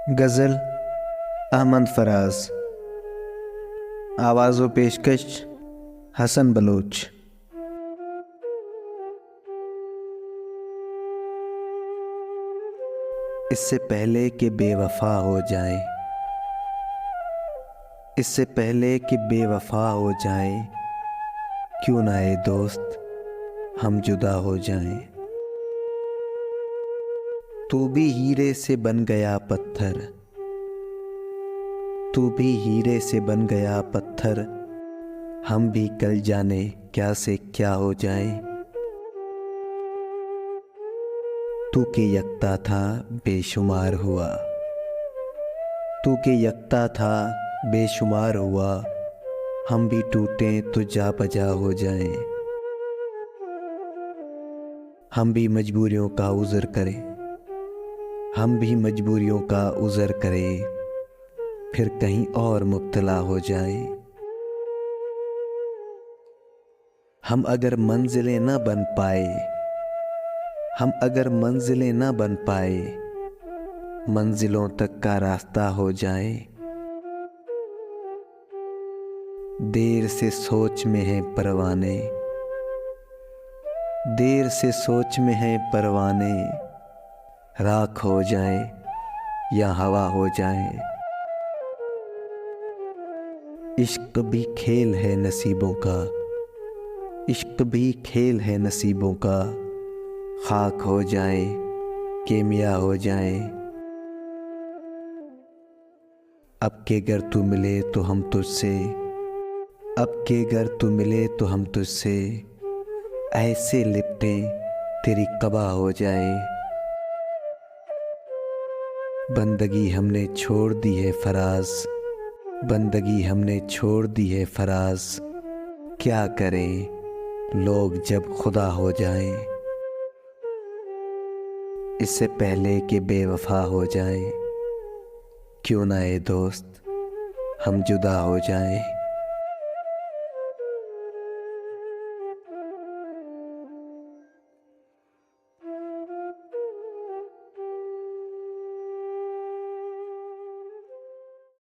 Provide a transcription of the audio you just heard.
गज़ल अहमद फराज। आवाज़ व पेशकश हसन बलोच। इससे पहले कि बेवफा हो जाए, इससे पहले कि बेवफा हो जाए, क्यों ना ए दोस्त हम जुदा हो जाएं। तू भी हीरे से बन गया पत्थर, तू भी हीरे से बन गया पत्थर, हम भी कल जाने क्या से क्या हो जाएं। तू के यकता था बेशुमार हुआ, तू के यकता था बेशुमार हुआ, हम भी टूटें तो जा बजा हो जाएं। हम भी मजबूरियों का उज़र करें, हम भी मजबूरियों का उज़र करें, फिर कहीं और मुब्तला हो जाएं। हम अगर मंजिलें न बन पाए, हम अगर मंजिलें न बन पाए, मंजिलों तक का रास्ता हो जाए। देर से सोच में है परवाने, देर से सोच में है परवाने, राख हो जाए या हवा हो जाए। इश्क भी खेल है नसीबों का, इश्क भी खेल है नसीबों का, खाक हो जाए केमिया हो जाए। अब के घर तू मिले तो हम तुझसे, अब के घर तू मिले तो हम तुझसे, ऐसे लिपटे तेरी कबा हो जाए। बंदगी हमने छोड़ दी है फराज, बंदगी हमने छोड़ दी है फराज, क्या करें लोग जब खुदा हो जाएं। इससे पहले कि बेवफा हो जाएं, क्यों ना ए दोस्त हम जुदा हो जाएं।